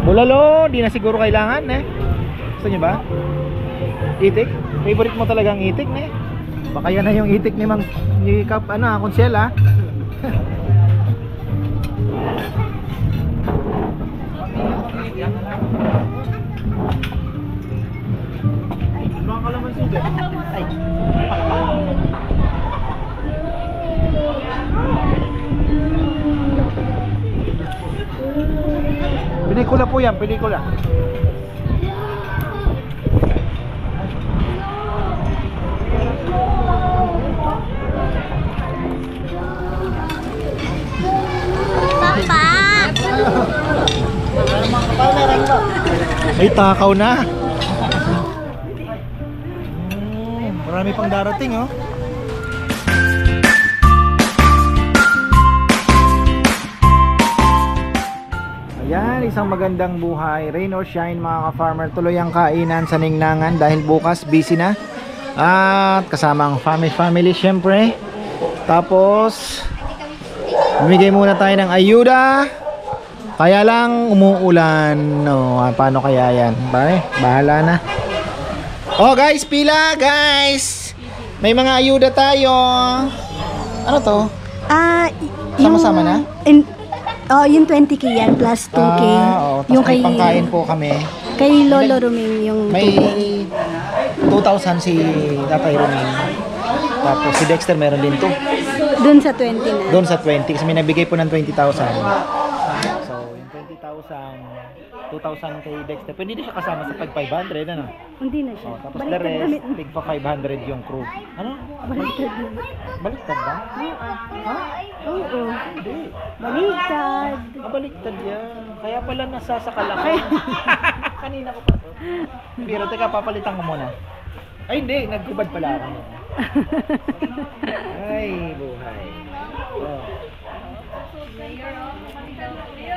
Bulalo, di na siguro kailangan eh. Gusto nyo ba? Itik? Favorite mo talagang itik eh. Baka yan na yung itik ni Mang ni Kap, Consiel ah. Mga kalamansi din. Ay. Pelikula po yan, pelikula. Papa! May takaw na. Marami pang darating oh. Ayan, isang magandang buhay, rain or shine mga ka-farmer. Tuloy ang kainan sa Ningnangan dahil bukas busy na. At kasama ang family syempre. Tapos bumigay muna tayo ng ayuda. Kaya lang umuulan. No, paano kaya yan? Bahala na. Oh guys, pila guys. May mga ayuda tayo. Ano to? Sama-sama na? Yung 20k yan plus 2k. Yung kay pangkain po kami. Kay Lolo Ruming yung may 2,000 si Tatay Ruming. Tapos si Dexter meron din to. Doon sa 20 na. Doon sa 20 kasi may nabigay po ng 20,000. So, yung 20,000, 2,000 kay Dexter. Pwede din siya kasama sa pag 500, ano? Hindi na siya. Tapos the rest, big pa 500 yung crew. Ano? Baliktad na. Baliktad ba? Ha? Oo. Hindi. Baliktad. Baliktad yan. Kaya pala nasasakal ako. Kanina ko pa to. Pero teka, papalitan ko muna. Ay hindi, nagkubad pala ako. Ay, buhay.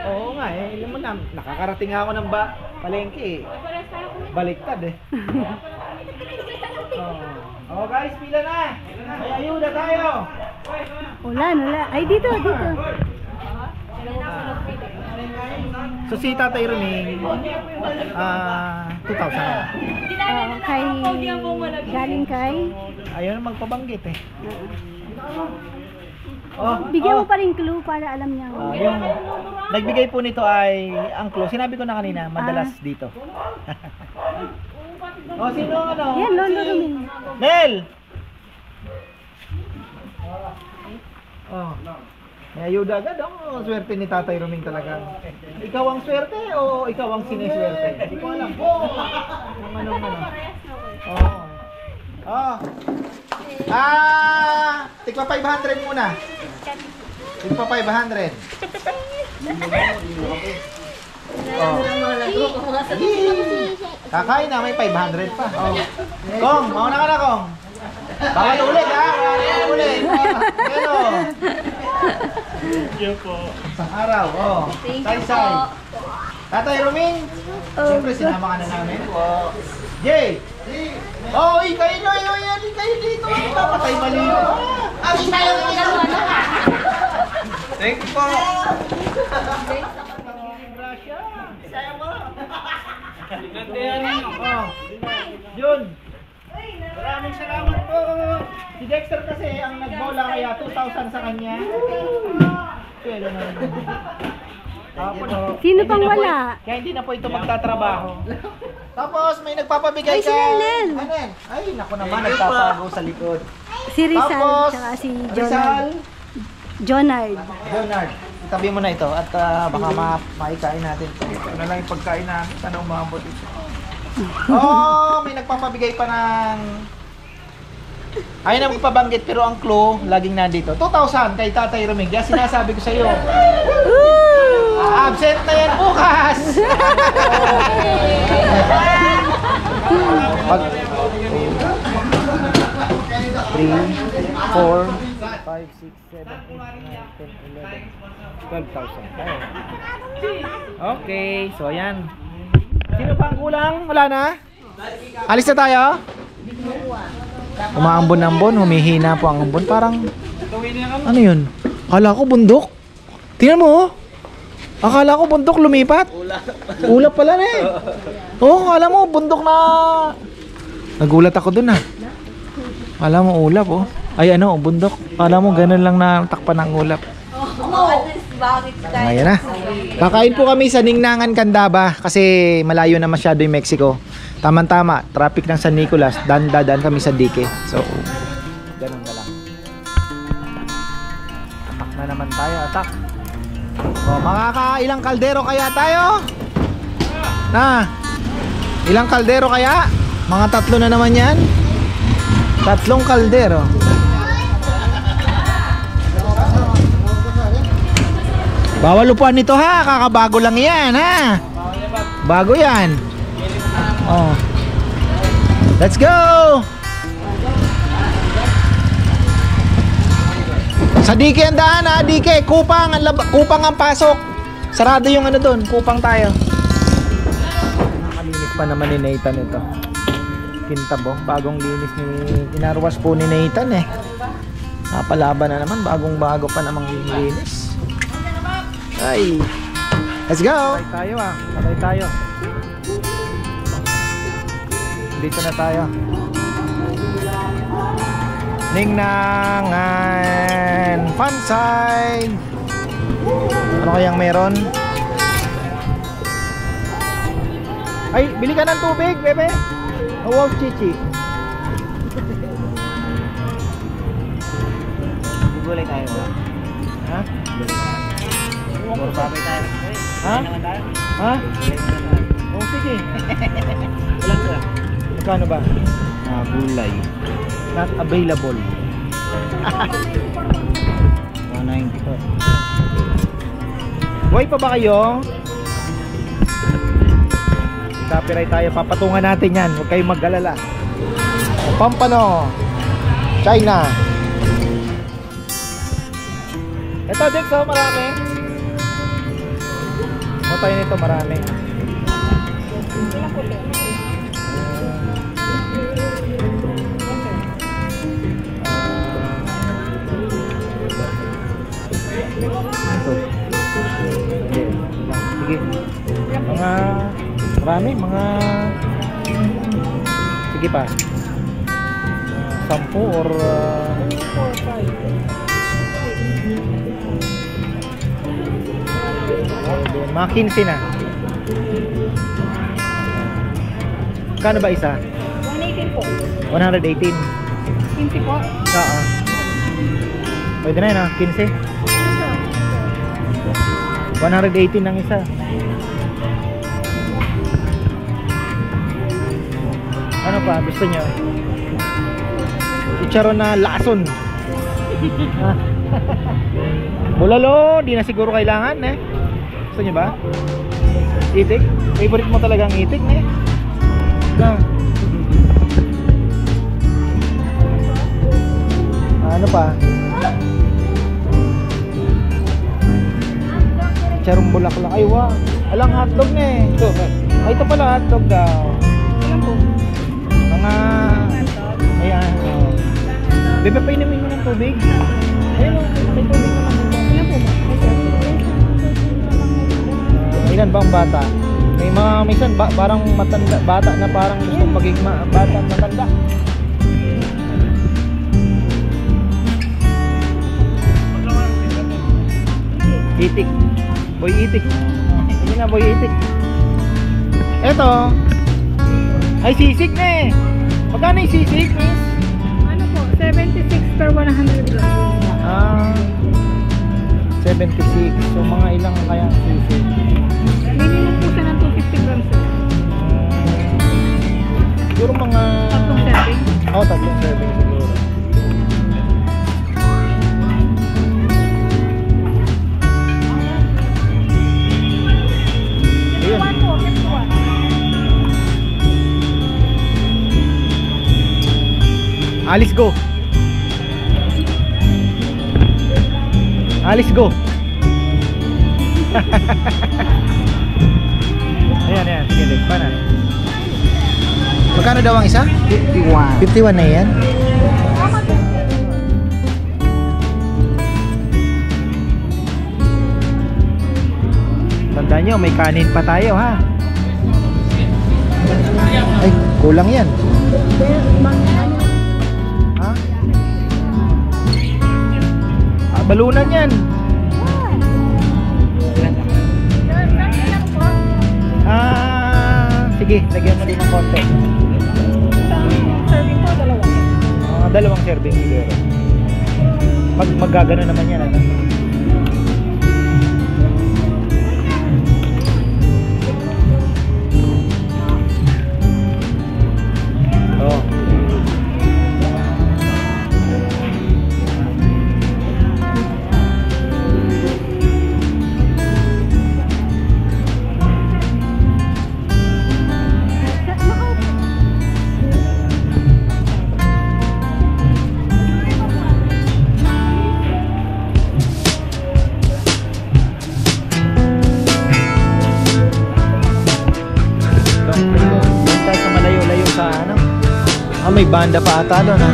Oo nga eh, alam mo na, nakakarating ako ng palengke eh. Baliktad eh. Oh guys, pila na! May ayuda tayo! Wala. Ay, dito. So si Tatay Ruming, 2,000. Galing kay? Ayaw na magpabanggit eh. Bigyan mo pa rin clue para alam niya. Yung nagbigay po nito ay ang clue. Sinabi ko na kanina, madalas dito. Sino ano? Yan, Lolo Ruming. Nel! May ayuda agad ang swerte ni Tatay Ruming talaga. Ikaw ang swerte o ikaw ang sineswerte? Hindi ko alam. Tigpa 500 muna. Tigpa 500. Kakain na, may 500 pa. Kong, mauna ka na Kong. Bawal ulit ha, bawal ulit. Pero thank you po. Isang araw, say-say. Tatay Ruming, siyempre sinama ka na namin. Jay! Kayo dito. Papatay mali. Thank you po. Sayang mo. Jun. Maraming salamat po. Si Dexter kasi ang nagbola kaya 2,000 sa kanya. Kaya naman. Sino pang wala? Kaya hindi na po ito magtatrabaho. Tapos may nagpapabigay Ay, si Nel. Ay, naku naman, nagpapago sa likod. Si Rizal, tapos, saka si Rizal. Jonard. Itabi mo na ito at baka maikain natin. Ito na lang yung pagkain namin. Sana umabot ito. May nagpapabigay pa ng... Ayaw na magpabanggit pero ang clue laging nandito. 2,000 kay Tatay Ruming. Kaya sinasabi ko sa iyo. Absent na yan bukas. Pag 3, 4, 5, 6, 7, 8, 9, 10, 11, 12,000. Okay, so ayan. Sino pa ang kulang? Wala na? Alis na tayo? Umaambon-ambon, humihina po ang ambon. Parang, ano yun? Kala ko bundok. Tingnan mo oh. Akala ko bundok lumipat. Ulap pala na eh. Oo, akala mo bundok na. Nagulat ako dun ah. Akala mo ulap oh. Ay ano, bundok. Akala mo ganun lang na takpan ng ulap. Ayan na. Kakain po kami sa Ningnangan, Candaba kasi malayo na masyado yung Mexico. Tama-tama, traffic ng San Nicolas, dadaan kami sa Dique. So, ganun ka lang. Atak na naman tayo, atak. O, makakailang kaldero kaya tayo? Na, ilang kaldero kaya? Mga 3 na naman yan. 3 kaldero. Bawal upuan nito ha, kakabago lang yan ha. Bago yan. Oh. Let's go. Sa Dique ang daan ha, Dique, Kupang ang pasok. Sarado yung ano doon, Kupang tayo. Nakalinis pa naman ni Nathan ito. Kintabong, bagong linis ni inarwas po ni Nathan eh. Napalaban na naman, bagong-bago pa namang linis. Ay, let's go! Sabay tayo ah, sabay tayo. Dito na tayo. Ningnangan Fanside. Ano kayang meron? Ay, bili ka ng tubig, bebe. Oh, wow, chichi. Gulay tayo ba? Ha? Babay tayo. Ha? Ha? Oh, sige. Ilang ka? Magkano ba? Gulay. Not available. 190 po. Buhay pa ba kayo? Copyright tayo. Papatungan natin yan. Huwag kayong mag-alala. Pampano. China. Ito, Dex, oh, marami. Tayo nito marami. Ito. Sige. Mga marami, mga sige pa. 10 or 4, 5. Mga 15 na. Kano ba isa? 118 po. 118. 20 po. Oo. Pwede na yun ah, 15. 118 ang isa. Ano pa gusto nyo? Chicharon na lason. Bulalo, di na siguro kailangan eh. Gusto nyo ba? Itik? Favorite mo talaga ang itik eh? Ano pa? Charong bulaklak. Ay wow, alang hotdog na eh. Ay ito pala hotdog daw. Ilan po? Mga ayan oh. Bebe pa inumin mo ng tubig. Ayun o, may tubig naman dito. Ilan po ba? Ilan ba ang bata? May mga minsan parang matanda, bata na parang gusto maging bata matanda. Itik. Boy itik. Hindi na boy itik. Eto. Ay sisig na eh. Magkano yung sisig, miss? Ano po? 76 per 100 grams. 76. So mga ilang kaya ang sisig? Minimum po siya ng 250 grams. Siguro mga 3 serving. Oo, 3 serving siguro. Ayun. Alice go. Alice go. Ayan, sige, Dex, pa na. Magkano daw ang isa? 51. 51 na yan. Tandaan nyo, may kanin pa tayo ha. Ay, kulang yan. Ha? Balunan yan. Sige, lagyan mo din ng konti. Serving po, dalawa. Dalawang serving siguro. Maggagano naman yan, ano? Oh. May banda pa ata doon ha.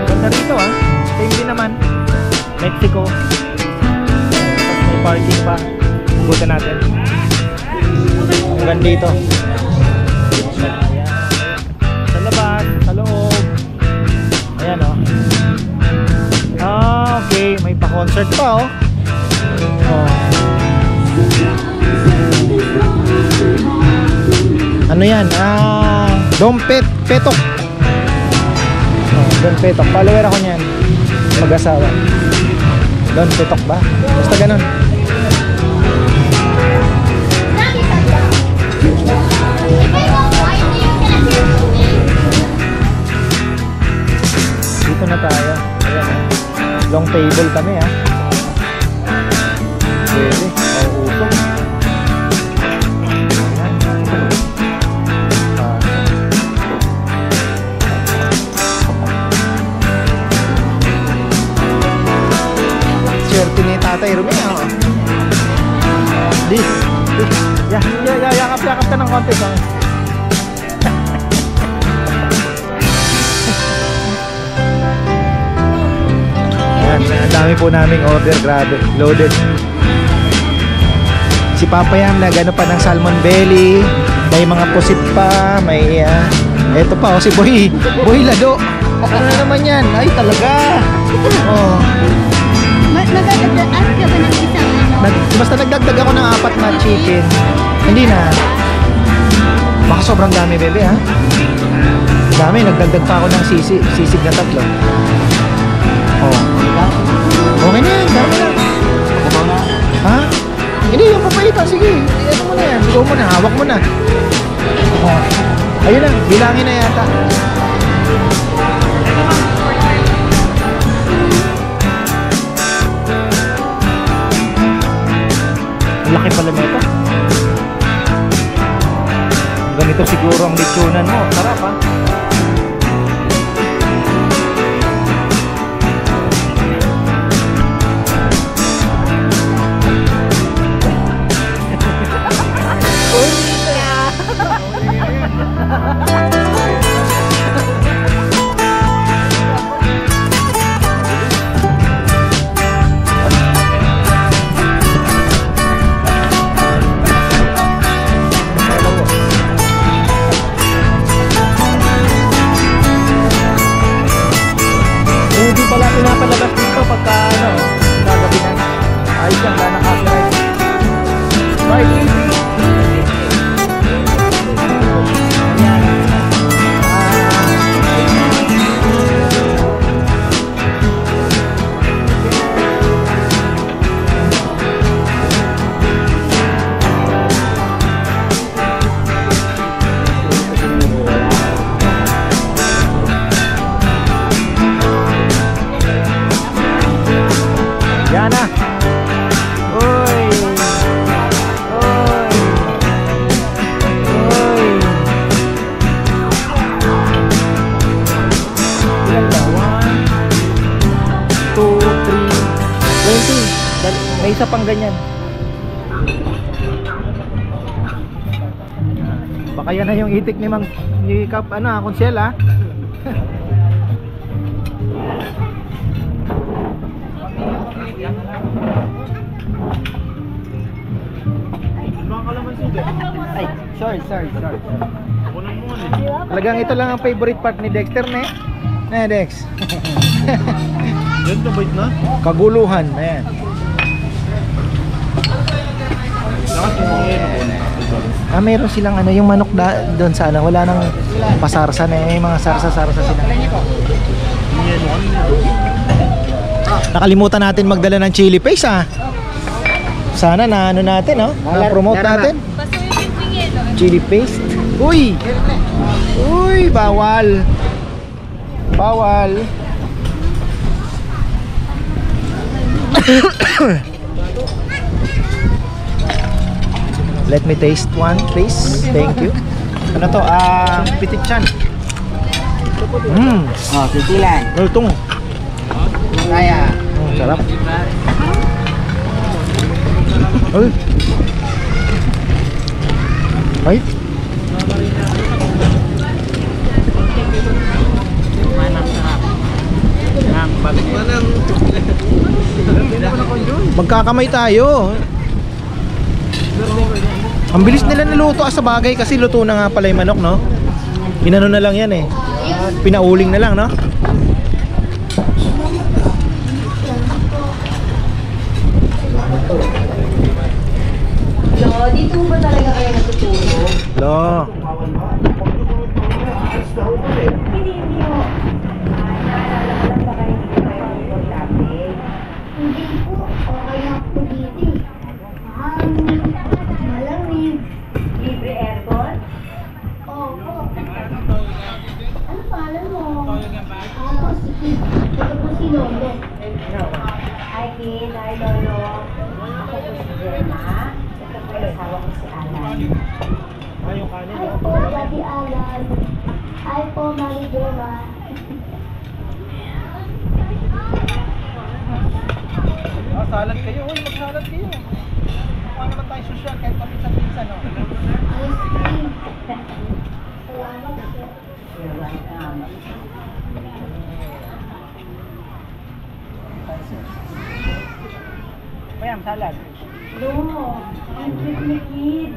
Ganda rito ha. Same din naman. Mexico. Tapos may parking pa. Buta natin. Hanggang dito. Sa labas, sa loob. Ayan o. Okay, may pa-concert pa oh. Ano yan? Dom Petok. Don Petok. Follower ako niyan. Mag-asawa. Don Petok ba? Basta ganun. Dito na tayo. Ayan. Long table kami ha. Pwede. Usok. Tatay Romeo. This. Yakap ka ng konti sa akin. Ayan, ang dami po naming order, grabe, loaded. Si Papa Yam nagano pa ng salmon belly, may mga pusit pa, may eto pa, si Boy Lado. Ano na naman yan? Ay talaga. Oh. Nagdagdag ka ba ng isang ano? Basta nagdagdag ako ng 4 na chicken. Hindi na. Baka sobrang dami, bebe ha. Dami, nagdagdag pa ako ng sisig na 3. Oh. Okay na yan, dami lang. Ha? Hindi, yung papalitan, sige. Ano mo na yan, go mo na, hawak mo na. Oh. Ayun na, bilangin na yata. Laki pala nito. Ganito siguro ang lechonan mo. Sarap ha. Pinapalabas dito pagka ano, gagabi na. Ayos yan, wala ng copyright. Right, easy. Yan na. Uy. Uy. Uy. Ilan ba? 1, 2, 3, 20. May isa pang ganyan. Baka yan na yung itik ni Mang ni Kap, ano, Konsel ha. Ay, sorry. Talagang ito lang ang favorite part ni Dexter, ne? Dex. Yan, nabait na. Kaguluhan, ayan. Meron silang ano, yung manok doon sa ano, wala nang pasarsa na yung mga sarsa-sarsa sila. Nakalimutan natin magdala ng chili paste Sana na ano natin, na-promote natin. Chili paste. Uy, bawal. Let me taste one, please. Thank you. Ano to? Pitichan. Titilan. Ito. Kaya. Sarap. Ay. Magkakamay tayo. Ang bilis nila niluto sa bagay kasi luto na nga pala yung manok, no? Inano na lang yan eh. Pinauling na lang, no? Lo, dito ba talaga kayo natutulog? Lo. Hindi ho. Naalala ko lang baka hindi ko kayo komportable. Hindi po, okay na po dito eh. Malamig. Libre aircon? Opo. Ano pangalan mo? Si Kid. Ito po si Lolo. Hi Kid, hi Lolo. Ako po si Jenna. Ito po yung asawa ko si Alan. Hi po, Daddy Alan. Hi po, Mami Dora. Salad kayo. Uy, mag-salad kayo. Mukha naman tayo social kahit paminsan-minsan, no? Ice cream. Salamat po. You're welcome. Payam, salad. Lo, ang cute ni Kid.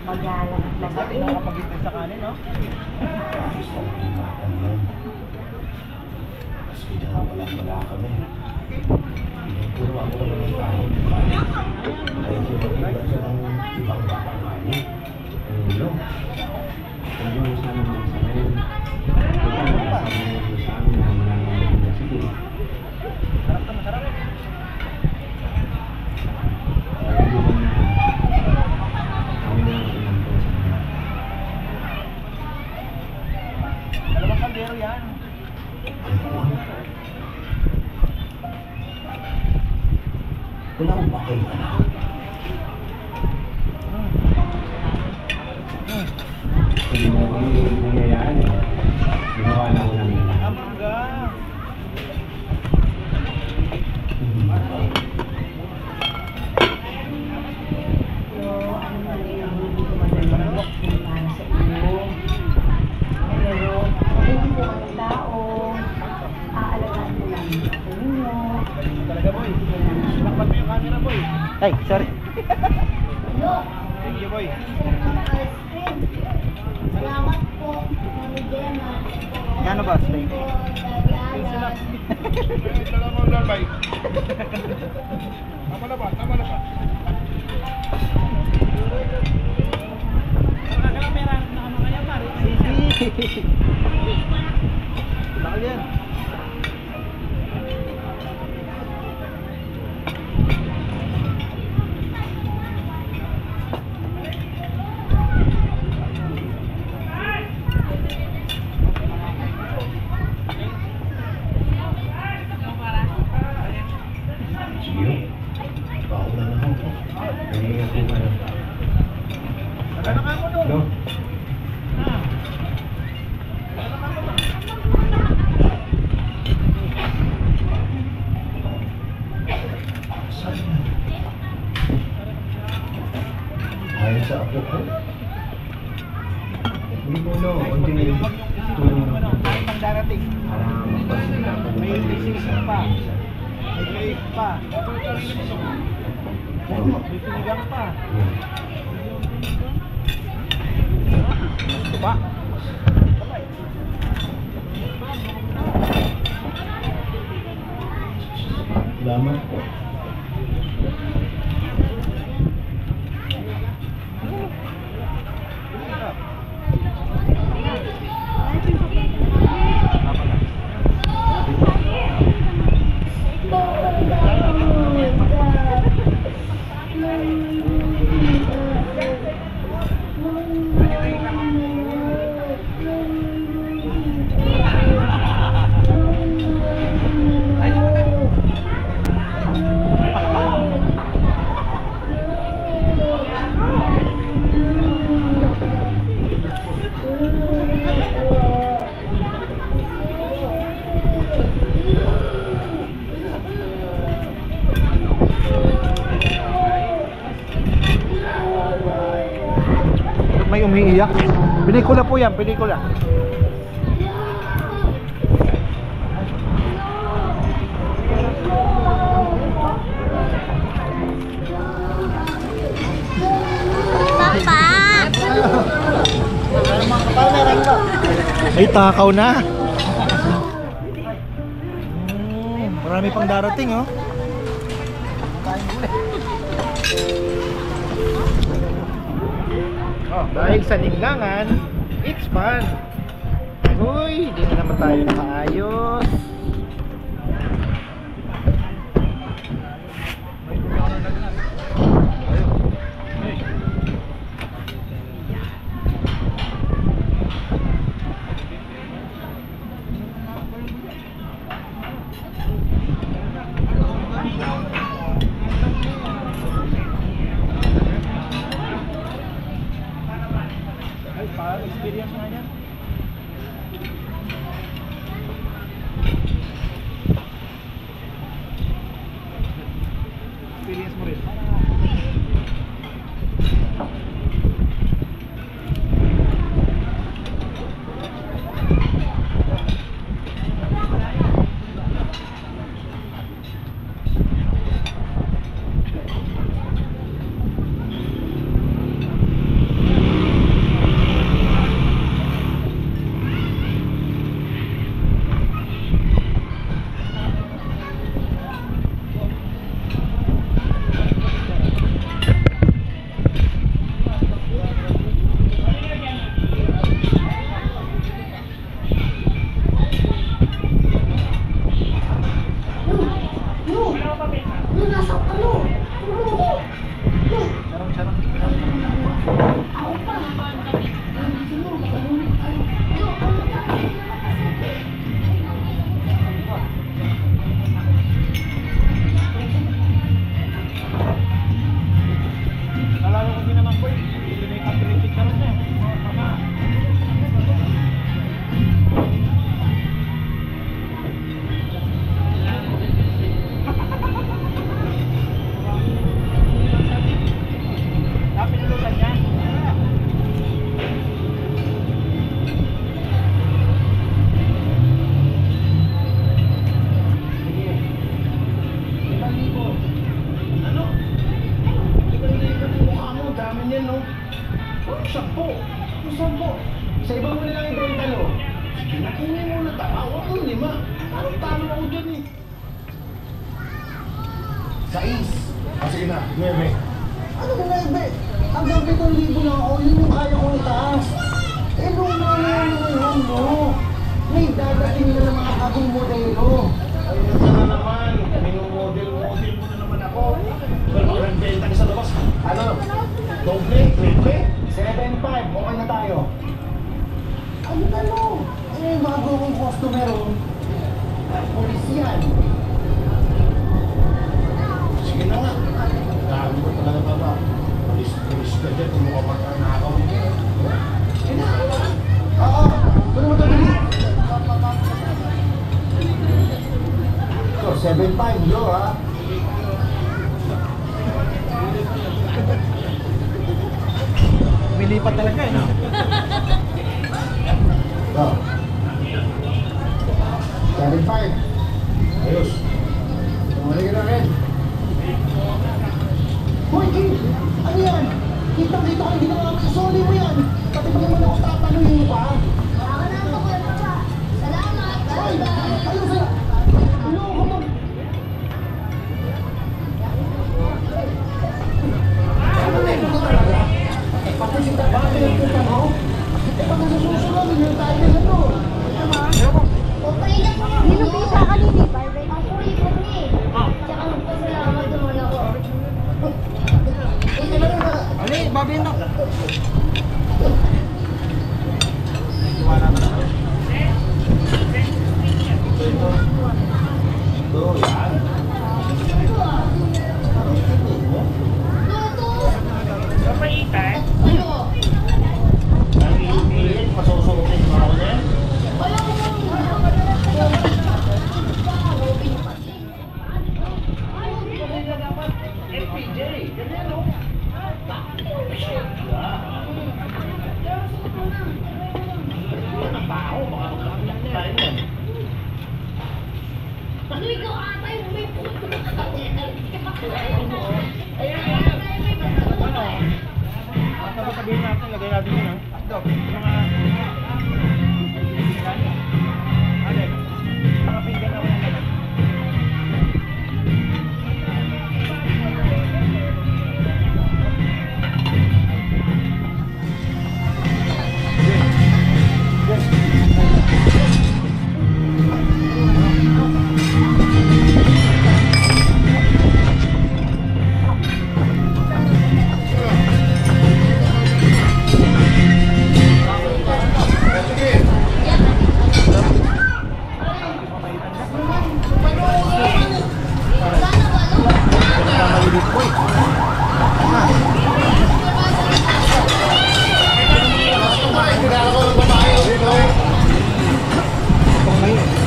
Magalang at mabait. Nakapag-ipin sa kanin, no? Wala kami. Puro ako naman tayo. Ay, sumagibat siya ng ibang batang kami. Ano? Hindi mo sana mga sa ngayon. Ito ang kasama mo sa amin na malangang na sige. Sarap to, masarap. Hindi ba na kami na pinantong sa mga. Dalawang kaldero yan. Wala akong bakay ka na. Hindi mo kami nangyayaan eh. Ginawa lang namin. Amga. Para sa iyo. Pero, hindi po ang tao. Aalagaan mo lang yung ako ninyo. Talaga, boy. Lakpan mo yung camera, boy. Ay, sorry. Hello. Thank you, boy. Ice cream. Salamat po, Mami Gemma. Kano ba, Stay? Po, Daddy Alan. Tama na ba? Bakal yan. Sige. Bawal na ako. Nangyayari ko na. No? Saan yan? Ayon sa apo ko. Hindi mo no, hindi tulong Pang darating. para mapasila ko May sa sisig pa. May cake pa. May sinigang pa. Ito pa. Salamat. May umiiyak. Pelikula po yan, pelikula. Papa! May takaw na. Marami pang darating, oh. Oh, dahil sa Ninglangan, it's fun. Uy, hindi na naman tayo nakaayos. Ay, parang experience nga yan. Experience mo rin. Sa iba mo nilang ibenta, no? Sige na, kunin mo na. Tawa ko, 5. Parang talo ako dyan, eh. 6. Sige na, 9. Ano ba na, Ibe? Ang gabi 7,000 lang ako, yun yung kaya kong itaas. Eh, luma na yan, no? May dadating na ng mga bagong modelo. Ayun na naman, minumodel mo na naman ako. Well, magrambenta ka sa labas. Ano? Doble? Triple? 7,500, okay na tayo. Ano? Ano yung bago kong customer, oh? Pulis yan. Sige na nga. Dami ko talaga baba. Pulis ka dyan, kung mukha pa nakakaw niya. Sige na. Oo, ano mo tabili? So, 7,500, yo, ha? Milipat talaga, eh, no? Oh. 7,500. Ayos. Ito Kitang-kita ko, hindi na kasuli mo yan. Pati pa naman ako tatanungin pa. Wala na ako, Papa. Salamat. Ay, Bye-bye. ayun sila. Loko mo. Pati si Tata, pinagpunta mo? Pag nasusunod, hindi tayo na ano. Okay lang po. Ninupisa ka ni Diba? Ako ipon ni. Tsaka magpasalamat naman ako. Ali, babi na. Ano ikaw ata yung may puto? Sabihin natin, lagay natin yun, ha? Dok, mga... Alin? Mga pinggan na wala na.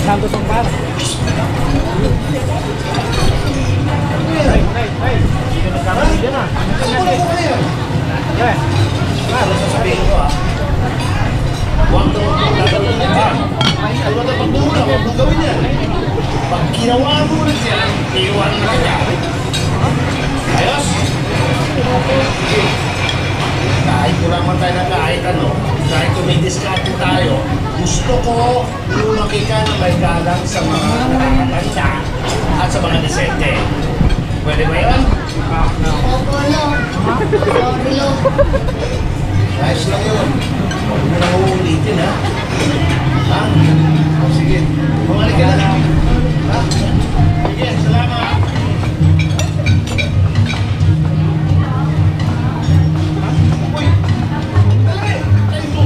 Santos ang para. Hey. Hindi ka nagkamali dyan, ha? Sasabihin ko huwag daw gagawin yan. Ay, wag na pagmumula, huwag mong gawin yan. Pag ginawa mo ulit yan, iiwan ka niya. Ayos? Kahit kuraman tayo na kahit ano, kahit tumidiskarte tayo, gusto ko lumaki ka na may galang sa mga nakakatanda at sa mga desente. Pwede ba yun? Opo, no. Sorry, no. Ayos lang yun. Huwag mo nang uulitin, ha? Ha? O, sige. Bumalik ka na. Ha? Sige, salamat. Uy! Dali! Dali mo!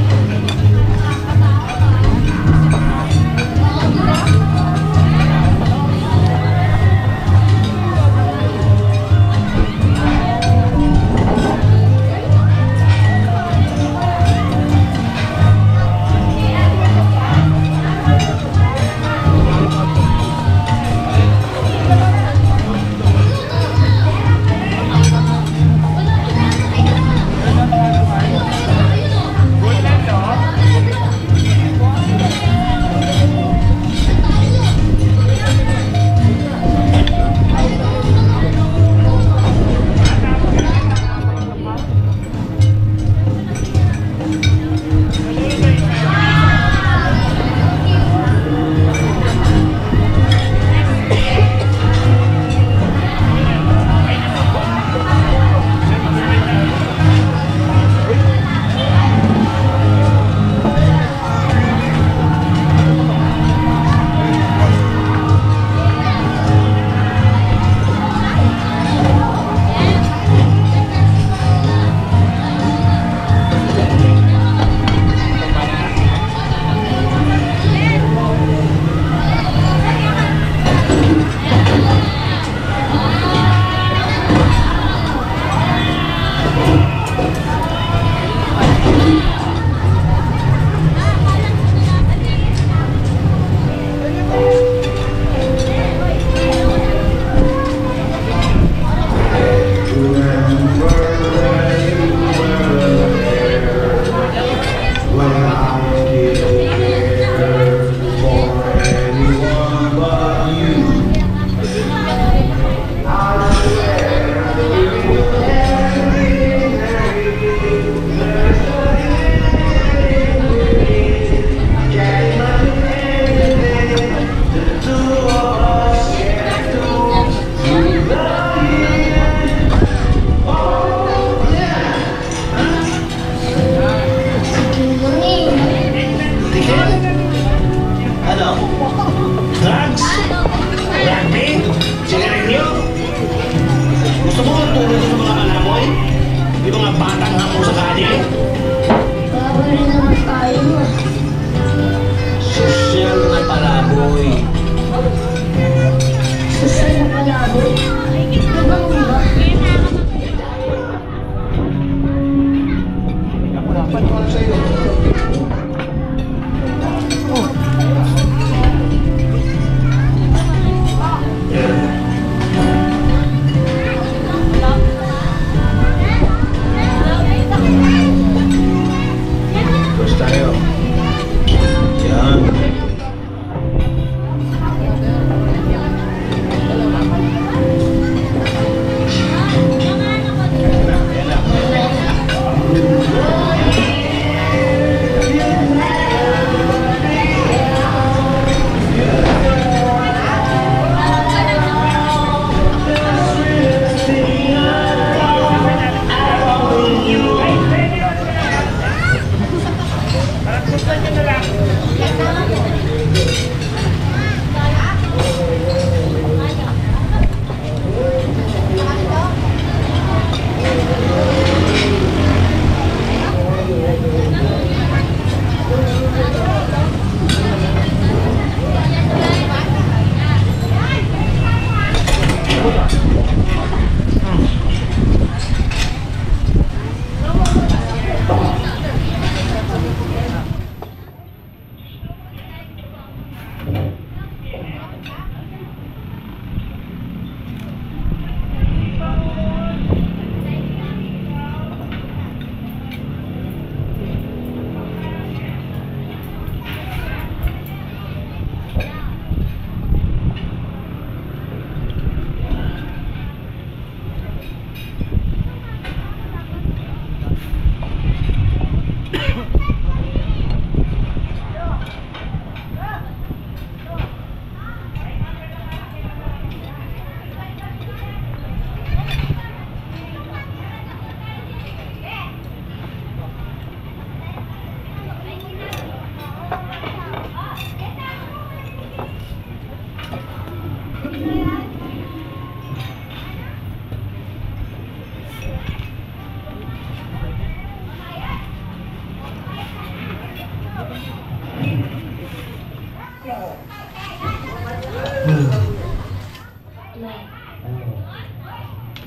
batang ako sa kalye. Baka rin naman tayo. Sosyal na palaboy. Susay na palabo. Ibang iba. Terus tayo. Yan.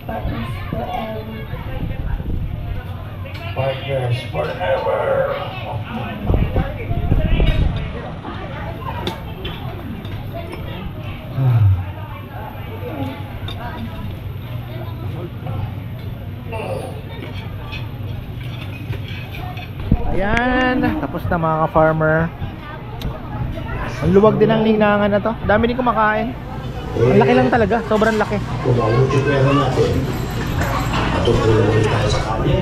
Partners forever. Partners forever. Ayan, tapos na mga ka-farmer. Ang luwag din ng ningnangan na to. Dami din kumakain. Ang laki lang talaga, sobrang laki. Kung mabuti pera natin, tutulong ulit tayo sa kalye.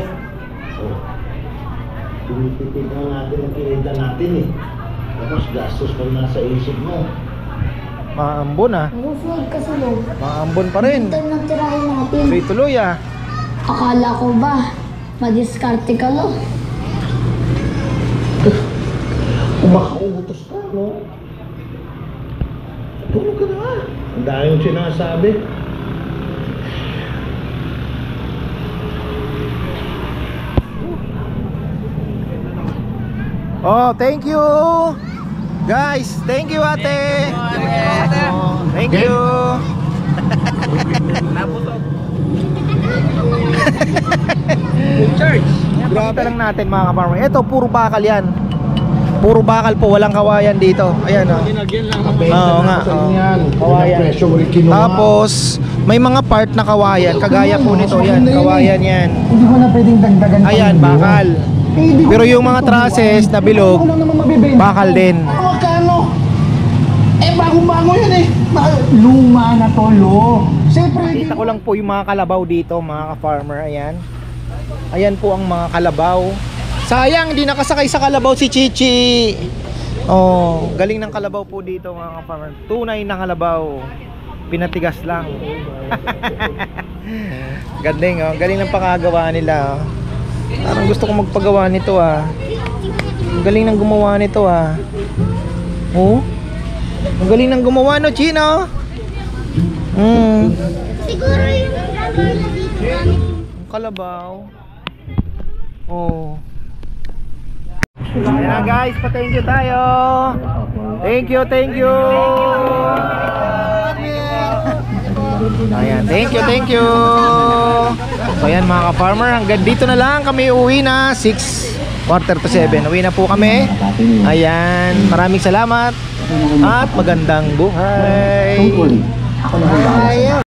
Tinitipid na natin ang kinita natin eh. Tapos gastos pa nasa isip mo. Maambon ah. Nag-vlog ka sa loob. Maambon pa rin. Ito nang tirahin natin. Tuloy-tuloy ah. Akala ko ba, madiskarte ka lo? Kung makautos ka, no? Tulog ka na. Ang daming sinasabi. Oh, thank you. Guys, thank you ate. Oh, thank you. Church. Grabe lang natin mga ka-farmer. Ito, puro bakal yan. Puro bakal po, walang kawayan dito. Ayan oh. Ginagyan lang ng Oo nga. Oh. Kawayan. Presyo ulit kinuha. Tapos, may mga part na kawayan. Kagaya po nito yan. Kawayan yan. Hindi ko na pwedeng dagdagan pa Ayan, yun. bakal. Pero yung mga trusses na bilog, Ano naman mabibenta? bakal din. Magkano? Eh, bagong-bago yan eh. Luma na to, lo. Siyempre, Kita ko lang po yung mga kalabaw dito, mga ka-farmer. Ayan. Ayan po ang mga kalabaw. Sayang, di nakasakay sa kalabaw si Chichi. Oh, galing ng kalabaw po dito, mga ka-farmer. Tunay na kalabaw. Pinatigas lang. Galing, oh. Galing ng pangagawa nila. Oh. Parang gusto kong magpagawa nito ah. Ang galing ng gumawa nito ah. Oh. Ang galing ng gumawa no, Chino. Siguro yung kalabaw na dito. Ang kalabaw. Oh. Ayan na guys, pa-thank you tayo. Thank you, thank you. Ayan, thank you, thank you. So ayan mga ka-farmer, hanggang dito na lang kami uwi na 6:45. Uwi na po kami. Ayan, maraming salamat at magandang buhay. Don't worry. Ako na handa. Ayan.